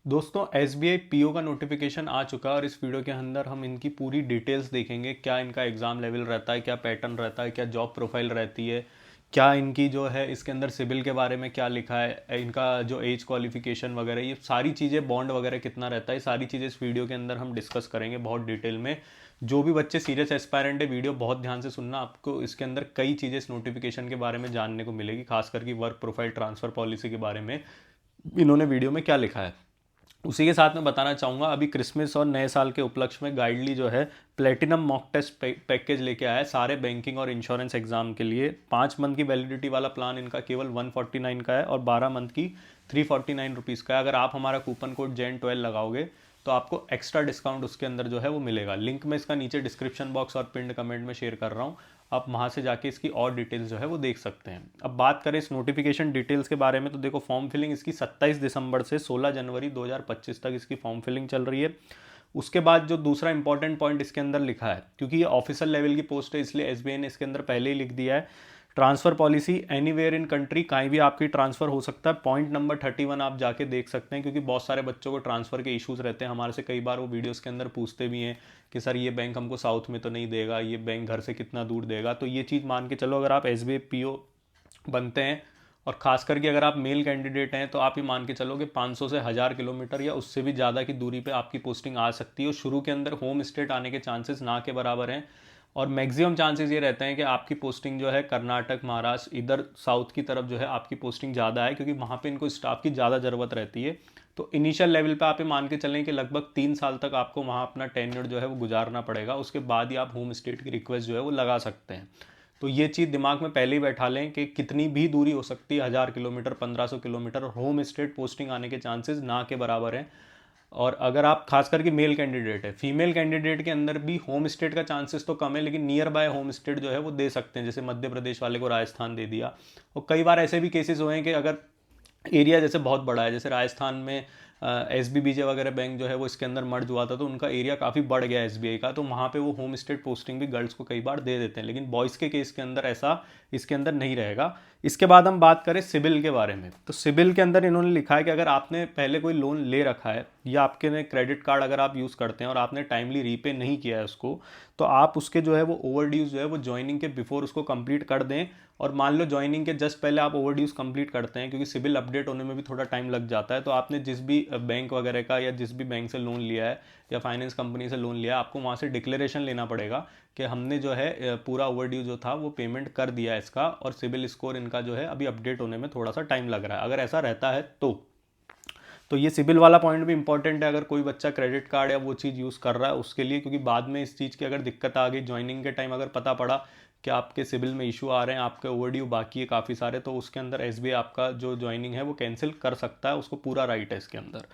दोस्तों SBI PO का notification आ चुका है और इस वीडियो के अंदर हम इनकी पूरी डिटेल्स देखेंगे। क्या इनका एग्ज़ाम लेवल रहता है, क्या पैटर्न रहता है, क्या जॉब प्रोफाइल रहती है, क्या इनकी जो है इसके अंदर सिबिल के बारे में क्या लिखा है, इनका जो एज क्वालिफिकेशन वगैरह, ये सारी चीज़ें, बॉन्ड वगैरह कितना रहता है, सारी चीज़ें इस वीडियो के अंदर हम डिस्कस करेंगे बहुत डिटेल में। जो भी बच्चे सीरियस एस्पायरेंट है, वीडियो बहुत ध्यान से सुनना। आपको इसके अंदर कई चीज़ें इस नोटिफिकेशन के बारे में जानने को मिलेगी, खास करके वर्क प्रोफाइल ट्रांसफ़र पॉलिसी के बारे में इन्होंने वीडियो में क्या लिखा है। उसी के साथ मैं बताना चाहूँगा, अभी क्रिसमस और नए साल के उपलक्ष्य में गाइडली जो है प्लेटिनम मॉक टेस्ट पैकेज लेके आया है सारे बैंकिंग और इंश्योरेंस एग्जाम के लिए। 5 मंथ की वैलिडिटी वाला प्लान इनका केवल 149 का है और 12 मंथ की 349 रुपीज़ का है। अगर आप हमारा कूपन कोड JEN12 लगाओगे तो आपको एक्स्ट्रा डिस्काउंट उसके अंदर जो है वो मिलेगा। लिंक मैं इसका नीचे डिस्क्रिप्शन बॉक्स और पिंड कमेंट में शेयर कर रहा हूँ, आप वहाँ से जाके इसकी और डिटेल्स जो है वो देख सकते हैं। अब बात करें इस नोटिफिकेशन डिटेल्स के बारे में, तो देखो फॉर्म फिलिंग इसकी 27 दिसंबर से 16 जनवरी 2025 तक इसकी फॉर्म फिलिंग चल रही है। उसके बाद जो दूसरा इंपॉर्टेंट पॉइंट इसके अंदर लिखा है, क्योंकि ये ऑफिशियल लेवल की पोस्ट है इसलिए एसबीआई ने इसके अंदर पहले ही लिख दिया है, transfer policy anywhere in country, कहीं भी आपकी ट्रांसफ़र हो सकता है। पॉइंट नंबर 31 आप जाके देख सकते हैं, क्योंकि बहुत सारे बच्चों को ट्रांसफ़र के इश्यूज़ रहते हैं। हमारे से कई बार वो वीडियोस के अंदर पूछते भी हैं कि सर ये बैंक हमको साउथ में तो नहीं देगा, ये बैंक घर से कितना दूर देगा। तो ये चीज़ मान के चलो, अगर आप एसबीआई पीओ बनते हैं और ख़ास करके अगर आप मेल कैंडिडेट हैं तो आप ये मान के चलो कि 500 से 1000 किलोमीटर या उससे भी ज़्यादा की दूरी पे आपकी पोस्टिंग आ सकती है। और शुरू के अंदर होम स्टेट आने के चांसेस ना के बराबर हैं, और मैक्सिमम चांसेस ये रहते हैं कि आपकी पोस्टिंग जो है कर्नाटक, महाराष्ट्र, इधर साउथ की तरफ जो है आपकी पोस्टिंग ज़्यादा है, क्योंकि वहाँ पे इनको स्टाफ की ज़्यादा ज़रूरत रहती है। तो इनिशियल लेवल पे आप ये मान के चलें कि लगभग 3 साल तक आपको वहाँ अपना टेन्योर जो है वो गुजारना पड़ेगा। उसके बाद ही आप होम स्टेट की रिक्वेस्ट जो है वो लगा सकते हैं। तो ये चीज़ दिमाग में पहले ही बैठा लें कि कितनी भी दूरी हो सकती है, 1000 किलोमीटर, 1500 किलोमीटर, और होम स्टेट पोस्टिंग आने के चांसेस ना के बराबर हैं। और अगर आप खास करके मेल कैंडिडेट है, फीमेल कैंडिडेट के अंदर भी होम स्टेट का चांसेस तो कम है, लेकिन नियर बाय होम स्टेट जो है वो दे सकते हैं। जैसे मध्य प्रदेश वाले को राजस्थान दे दिया। और कई बार ऐसे भी केसेस हुए हैं कि अगर एरिया जैसे बहुत बड़ा है, जैसे राजस्थान में SBBJ वगैरह बैंक जो है वो इसके अंदर मर्ज हुआ था, तो उनका एरिया काफ़ी बढ़ गया SBI का, तो वहाँ पे वो होम स्टेट पोस्टिंग भी गर्ल्स को कई बार दे देते हैं। लेकिन बॉयज़ के केस के अंदर ऐसा इसके अंदर नहीं रहेगा। इसके बाद हम बात करें सिबिल के बारे में, तो सिबिल के अंदर इन्होंने लिखा है कि अगर आपने पहले कोई लोन ले रखा है या आपके ने क्रेडिट कार्ड अगर आप यूज़ करते हैं और आपने टाइमली रीपे नहीं किया है उसको, तो आप उसके जो है वो ओवरड्यूज जो है वो ज्वाइनिंग के बिफोर उसको कंप्लीट कर दें। और मान लो ज्वाइनिंग के जस्ट पहले आप ओवरड्यूज कंप्लीट करते हैं, क्योंकि सिबिल अपडेट होने में भी थोड़ा टाइम लग जाता है, तो आपने जिस भी बैंक वगैरह का या जिस भी बैंक से लोन लिया है या फाइनेंस कंपनी से लोन लिया है, आपको वहाँ से डिक्लेरेशन लेना पड़ेगा कि हमने जो है पूरा ओवरड्यू जो था वो पेमेंट कर दिया है इसका, और सिबिल स्कोर इनका जो है अभी अपडेट होने में थोड़ा सा टाइम लग रहा है। अगर ऐसा रहता है तो ये सिबिल वाला पॉइंट भी इंपॉर्टेंट है, अगर कोई बच्चा क्रेडिट कार्ड या वो चीज़ यूज़ कर रहा है उसके लिए, क्योंकि बाद में इस चीज़ की अगर दिक्कत आ गई ज्वाइनिंग के टाइम, अगर पता पड़ा कि आपके सिबिल में इशू आ रहे हैं, आपके ओवरड्यू बाकी है काफ़ी सारे, तो उसके अंदर एसबीआई आपका जो ज्वाइनिंग है वो कैंसिल कर सकता है, उसको पूरा राइट है इसके अंदर।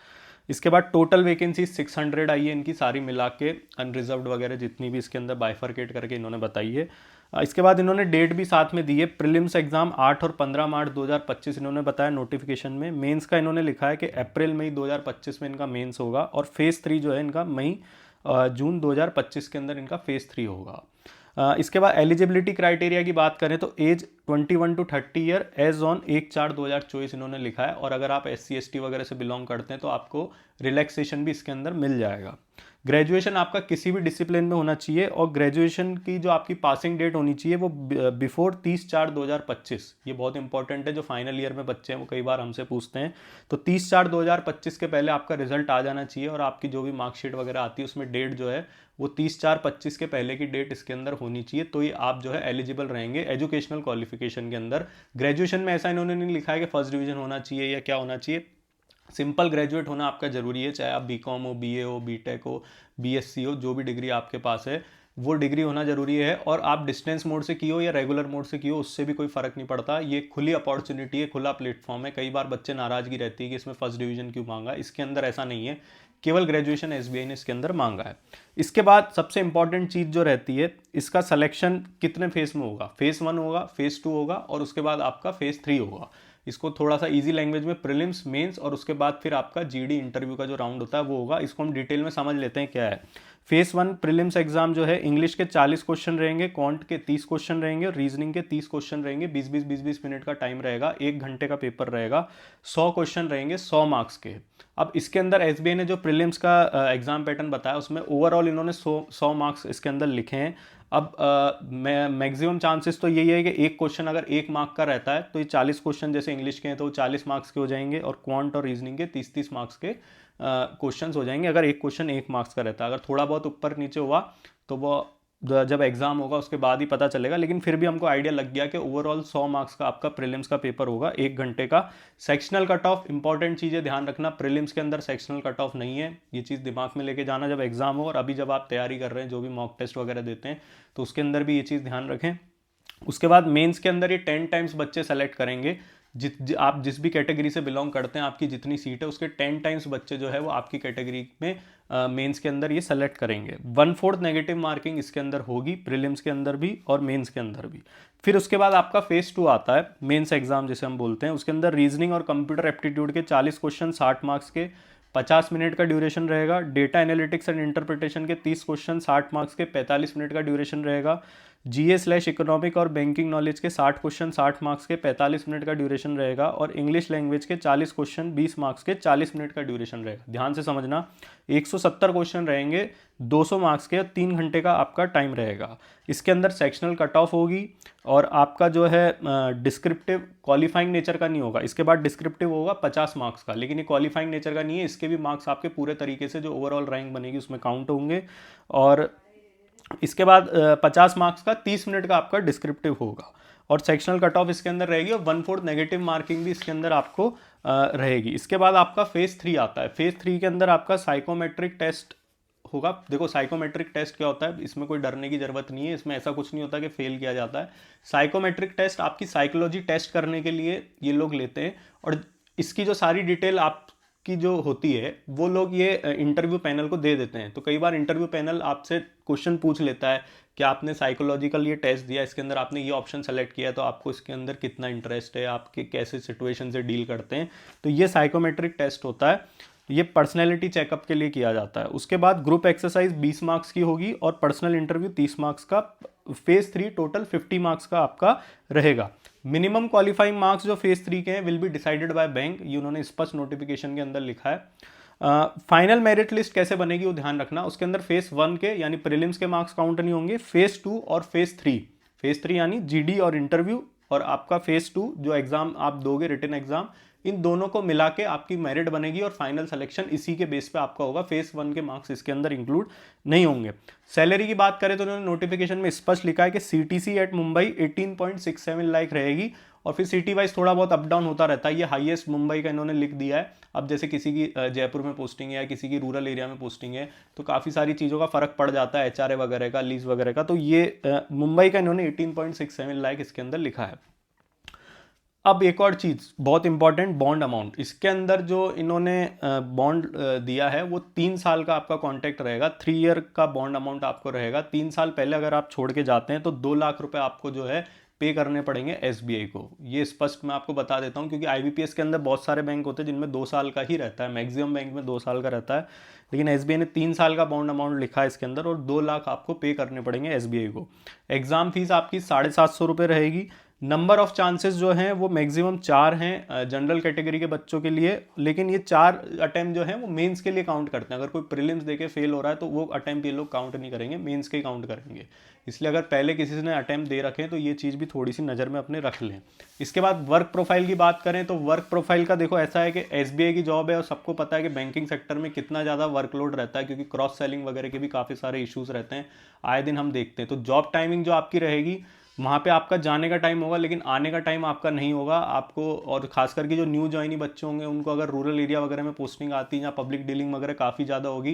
इसके बाद टोटल वैकेंसी 600 आई है इनकी सारी मिला के, अनरिजर्व्ड वगैरह जितनी भी इसके अंदर बाइफरकेट करके इन्होंने बताई है। इसके बाद इन्होंने डेट भी साथ में दी है, प्रीलिम्स एग्जाम 8 और 15 मार्च 2025 इन्होंने बताया नोटिफिकेशन में। मेंस का इन्होंने लिखा है कि अप्रैल मई 2025 में इनका मेंस होगा, और फेज़ 3 जो है इनका मई जून 2025 के अंदर इनका फेज़ 3 होगा। इसके बाद एलिजिबिलिटी क्राइटेरिया की बात करें तो age 21 to 30 year age on 1/4/2024 इन्होंने लिखा है, और अगर आप SC ST वगैरह से बिलोंग करते हैं तो आपको रिलैक्सेशन भी इसके अंदर मिल जाएगा। ग्रेजुएशन आपका किसी भी डिसिप्लिन में होना चाहिए, और ग्रेजुएशन की जो आपकी पासिंग डेट होनी चाहिए वो बिफोर 30/4/2025। ये बहुत इंपॉर्टेंट है, जो फाइनल ईयर में बच्चे हैं वो कई बार हमसे पूछते हैं, तो 30/4/2025 के पहले आपका रिजल्ट आ जाना चाहिए, और आपकी जो भी मार्कशीट वगैरह आती है उसमें डेट जो है वो 30/4/25 के पहले की डेट इसके अंदर होनी चाहिए, तो ये आप जो है एलिजिबल रहेंगे एजुकेशनल क्वालिफिकेशन के अंदर। ग्रेजुएशन में ऐसा इन्होंने नहीं लिखा है कि फर्स्ट डिवीजन होना चाहिए या क्या होना चाहिए, सिंपल ग्रेजुएट होना आपका ज़रूरी है, चाहे आप BCom हो, BA हो, BTech हो, BSc हो, जो भी डिग्री आपके पास है वो डिग्री होना ज़रूरी है। और आप डिस्टेंस मोड से की हो या रेगुलर मोड से की हो उससे भी कोई फ़र्क नहीं पड़ता। ये खुली अपॉर्चुनिटी है, खुला प्लेटफॉर्म है। कई बार बच्चे नाराज़गी रहती है कि इसमें फर्स्ट डिवीजन क्यों मांगा, इसके अंदर ऐसा नहीं है, केवल ग्रेजुएशन SBI ने इसके अंदर मांगा है। इसके बाद सबसे इंपॉर्टेंट चीज़ जो रहती है, इसका सिलेक्शन कितने फेज़ में होगा, फेज़ 1 होगा, फेज़ 2 होगा, और उसके बाद आपका फेज़ 3 होगा। इसको थोड़ा सा इजी लैंग्वेज में प्रीलिम्स, मेंस, और उसके बाद फिर आपका GD इंटरव्यू का जो राउंड होता है वो होगा। इसको हम डिटेल में समझ लेते हैं क्या है। फेस 1 प्रीलिम्स एग्जाम जो है, इंग्लिश के 40 क्वेश्चन रहेंगे, क्वांट के 30 क्वेश्चन रहेंगे और रीजनिंग के 30 क्वेश्चन रहेंगे। 20-20 मिनट का टाइम रहेगा, 1 घंटे का पेपर रहेगा, 100 क्वेश्चन रहेंगे 100 मार्क्स के। अब इसके अंदर एसबीआई ने जो प्रीलिम्स का एग्जाम पैटर्न बताया उसमें ओवरऑल इन्होंने 100 मार्क्स इसके अंदर लिखे हैं। अब मैक्सिमम चांसेस तो यही है कि एक क्वेश्चन अगर 1 मार्क का रहता है तो ये 40 क्वेश्चन जैसे इंग्लिश के हैं तो 40 मार्क्स के हो जाएंगे, और क्वांट और रीजनिंग के 30-30 मार्क्स के क्वेश्चंस हो जाएंगे अगर एक क्वेश्चन 1 मार्क्स का रहता है। अगर थोड़ा बहुत ऊपर नीचे हुआ तो वो जब एग्जाम होगा उसके बाद ही पता चलेगा, लेकिन फिर भी हमको आइडिया लग गया कि ओवरऑल 100 मार्क्स का आपका प्रीलिम्स का पेपर होगा, 1 घंटे का। सेक्शनल कट ऑफ, इंपॉर्टेंट चीज़ें ध्यान रखना, प्रीलिम्स के अंदर सेक्शनल कट ऑफ नहीं है, ये चीज़ दिमाग में लेके जाना जब एग्जाम हो। और अभी जब आप तैयारी कर रहे हैं जो भी मॉक टेस्ट वगैरह देते हैं तो उसके अंदर भी ये चीज़ ध्यान रखें। उसके बाद मेंस के अंदर ये 10 टाइम्स बच्चे सेलेक्ट करेंगे। आप जिस भी कैटेगरी से बिलोंग करते हैं, आपकी जितनी सीट है उसके 10 टाइम्स बच्चे जो है वो आपकी कैटेगरी में मेंस के अंदर ये सेलेक्ट करेंगे। 1/4 नेगेटिव मार्किंग इसके अंदर होगी, प्रीलिम्स के अंदर भी और मेंस के अंदर भी। फिर उसके बाद आपका फेज 2 आता है, मेंस एग्जाम जिसे हम बोलते हैं। उसके अंदर रीजनिंग और कंप्यूटर एप्टीट्यूड के 40 क्वेश्चन 60 मार्क्स के, 50 मिनट का ड्यूरेशन रहेगा। डेटा एनालिटिक्स एंड इंटरप्रिटेशन के 30 क्वेश्चन 60 मार्क्स के, 45 मिनट का ड्यूरेशन रहेगा। जीए/इकोनॉमिक और बैंकिंग नॉलेज के 60 क्वेश्चन 60 मार्क्स के, 45 मिनट का ड्यूरेशन रहेगा। और इंग्लिश लैंग्वेज के 40 क्वेश्चन 20 मार्क्स के, 40 मिनट का ड्यूरेशन रहेगा। ध्यान से समझना, 170 क्वेश्चन रहेंगे 200 मार्क्स के, 3 घंटे का आपका टाइम रहेगा। इसके अंदर सेक्शनल कट ऑफ होगी और आपका जो है डिस्क्रिप्टिव क्वालिफाइंग नेचर का नहीं होगा। इसके बाद डिस्क्रिप्टिव होगा 50 मार्क्स का, लेकिन ये क्वालिफाइंग नेचर का नहीं है। इसके भी मार्क्स आपके पूरे तरीके से जो ओवरऑल रैंक बनेगी उसमें काउंट होंगे। और इसके बाद 50 मार्क्स का 30 मिनट का आपका डिस्क्रिप्टिव होगा और सेक्शनल कट ऑफ इसके अंदर रहेगी। और 1/4 नेगेटिव मार्किंग भी इसके अंदर आपको रहेगी। इसके बाद आपका फेज 3 आता है। फेज 3 के अंदर आपका साइकोमेट्रिक टेस्ट होगा। देखो साइकोमेट्रिक टेस्ट क्या होता है, इसमें कोई डरने की जरूरत नहीं है, इसमें ऐसा कुछ नहीं होता कि फेल किया जाता है। साइकोमेट्रिक टेस्ट आपकी साइकोलॉजी टेस्ट करने के लिए ये लोग लेते हैं, और इसकी जो सारी डिटेल आपकी जो होती है वो लोग ये इंटरव्यू पैनल को दे देते हैं। तो कई बार इंटरव्यू पैनल आपसे क्वेश्चन पूछ लेता है कि आपने साइकोलॉजिकल ये टेस्ट दिया, इसके अंदर आपने ये ऑप्शन सेलेक्ट किया, तो आपको इसके अंदर कितना इंटरेस्ट है, आपके कैसे सिचुएशन से डील करते हैं। तो ये साइकोमेट्रिक टेस्ट होता है, ये पर्सनैलिटी चेकअप के लिए किया जाता है। उसके बाद ग्रुप एक्सरसाइज 20 मार्क्स की होगी और पर्सनल इंटरव्यू 30 मार्क्स का। फेज 3 टोटल 50 मार्क्स का आपका रहेगा। मिनिमम क्वालिफाइंग मार्क्स जो फेज 3 के हैं will be decided by bank, ये उन्होंने स्पष्ट नोटिफिकेशन के अंदर लिखा है। फाइनल मेरिट लिस्ट कैसे बनेगी वो ध्यान रखना। उसके अंदर फेज 1 के यानी प्रीलिम्स के मार्क्स काउंट नहीं होंगे। फेज 2 और फेज 3, फेज 3 यानी जीडी और इंटरव्यू, और आपका फेज 2 जो एग्जाम आप दोगे रिटन एग्जाम, इन दोनों को मिला के आपकी मेरिट बनेगी और फाइनल सिलेक्शन इसी के बेस पे आपका होगा। फेज 1 के मार्क्स इसके अंदर इंक्लूड नहीं होंगे। सैलरी की बात करें तो उन्होंने नोटिफिकेशन में स्पष्ट लिखा है कि सीटीसी एट मुंबई 18.67 लाख रहेगी, और फिर सिटी वाइज थोड़ा बहुत अप डाउन होता रहता है। ये हाईएस्ट मुंबई का इन्होंने लिख दिया है। अब जैसे किसी की जयपुर में पोस्टिंग है या किसी की रूरल एरिया में पोस्टिंग है तो काफ़ी सारी चीज़ों का फर्क पड़ जाता है, एचआरए वगैरह का, लीज वगैरह का। तो ये मुंबई का इन्होंने 18.67 लाख इसके अंदर लिखा है। अब एक और चीज़ बहुत इंपॉर्टेंट, बॉन्ड अमाउंट। इसके अंदर जो इन्होंने बॉन्ड दिया है वो 3 साल का आपका कॉन्ट्रैक्ट रहेगा। 3 ईयर का बॉन्ड अमाउंट आपको रहेगा। 3 साल पहले अगर आप छोड़ के जाते हैं तो 2 लाख रुपए आपको जो है पे करने पड़ेंगे एसबीआई को। ये स्पष्ट मैं आपको बता देता हूँ, क्योंकि आईबीपीएस के अंदर बहुत सारे बैंक होते हैं जिनमें 2 साल का ही रहता है, मैक्सिमम बैंक में 2 साल का रहता है, लेकिन एसबीआई ने 3 साल का बॉन्ड अमाउंट लिखा है इसके अंदर, और 2 लाख आपको पे करने पड़ेंगे एसबीआई को। एग्जाम फीस आपकी 750 रुपये रहेगी। नंबर ऑफ चांसेस जो हैं वो मैक्सिमम 4 हैं जनरल कैटेगरी के बच्चों के लिए, लेकिन ये 4 अटेम्प्ट जो हैं वो मेंस के लिए काउंट करते हैं। अगर कोई प्रीलिम्स देके फेल हो रहा है तो वो अटेम्प्ट ये लोग काउंट नहीं करेंगे, मेंस के ही काउंट करेंगे। इसलिए अगर पहले किसी ने अटेम्प्ट दे रखे हैं तो ये चीज़ भी थोड़ी सी नज़र में अपने रख लें। इसके बाद वर्क प्रोफाइल की बात करें तो वर्क प्रोफाइल का देखो ऐसा है कि एसबीआई की जॉब है और सबको पता है कि बैंकिंग सेक्टर में कितना ज़्यादा वर्कलोड रहता है, क्योंकि क्रॉस सेलिंग वगैरह के भी काफ़ी सारे इशूज़ रहते हैं, आए दिन हम देखते हैं। तो जॉब टाइमिंग जो आपकी रहेगी, वहाँ पे आपका जाने का टाइम होगा लेकिन आने का टाइम आपका नहीं होगा आपको। और खास करके जो न्यू ज्वाइनी बच्चे होंगे उनको अगर रूरल एरिया वगैरह में पोस्टिंग आती है या पब्लिक डीलिंग वगैरह काफ़ी ज़्यादा होगी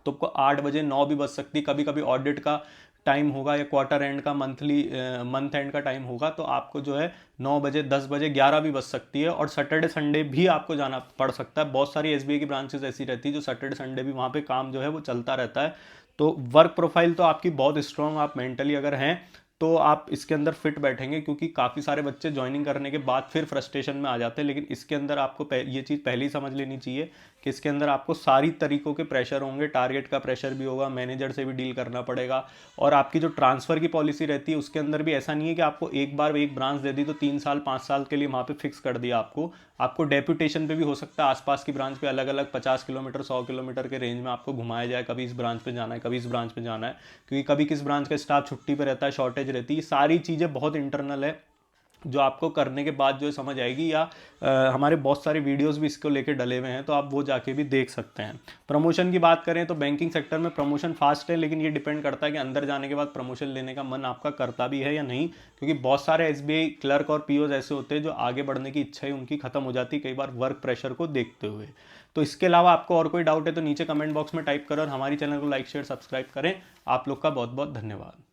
तो आपको 8 बजे 9 भी बज सकती। कभी कभी ऑडिट का टाइम होगा या क्वार्टर एंड का मंथ एंड का टाइम होगा तो आपको जो है 9 बजे 10 बजे 11 भी बज सकती है। और सैटरडे संडे भी आपको जाना पड़ सकता है। बहुत सारी एसबीआई की ब्रांचेस ऐसी रहती है जो सैटरडे संडे भी वहाँ पे काम जो है वो चलता रहता है। तो वर्क प्रोफाइल तो आपकी बहुत स्ट्रांग, आप मेंटली अगर हैं तो आप इसके अंदर फिट बैठेंगे, क्योंकि काफ़ी सारे बच्चे ज्वाइनिंग करने के बाद फिर फ्रस्ट्रेशन में आ जाते हैं। लेकिन इसके अंदर आपको ये चीज़ पहले ही समझ लेनी चाहिए कि इसके अंदर आपको सारी तरीकों के प्रेशर होंगे, टारगेट का प्रेशर भी होगा, मैनेजर से भी डील करना पड़ेगा। और आपकी जो ट्रांसफ़र की पॉलिसी रहती है उसके अंदर भी ऐसा नहीं है कि आपको एक बार एक ब्रांच दे दी तो 3 साल 5 साल के लिए वहाँ पे फिक्स कर दिया आपको डेप्यूटेशन पे भी हो सकता है, आसपास की ब्रांच पे अलग अलग 50 किलोमीटर 100 किलोमीटर के रेंज में आपको घुमाया जाए, कभी इस ब्रांच पे जाना है, कभी इस ब्रांच पे जाना है, क्योंकि कभी किस ब्रांच का स्टाफ छुट्टी पे रहता है, शॉर्टेज रहती है। सारी चीज़ें बहुत इंटरनल है जो आपको करने के बाद जो है समझ आएगी, या हमारे बहुत सारे वीडियोस भी इसको लेके डले हुए हैं, तो आप वो जाके भी देख सकते हैं। प्रमोशन की बात करें तो बैंकिंग सेक्टर में प्रमोशन फास्ट है, लेकिन ये डिपेंड करता है कि अंदर जाने के बाद प्रमोशन लेने का मन आपका करता भी है या नहीं, क्योंकि बहुत सारे एसबीआई क्लर्क और पीओज ऐसे होते हैं जो आगे बढ़ने की इच्छा ही उनकी खत्म हो जाती है कई बार वर्क प्रेशर को देखते हुए। तो इसके अलावा आपको और कोई डाउट है तो नीचे कमेंट बॉक्स में टाइप करें और हमारी चैनल को लाइक शेयर सब्सक्राइब करें। आप लोग का बहुत बहुत धन्यवाद।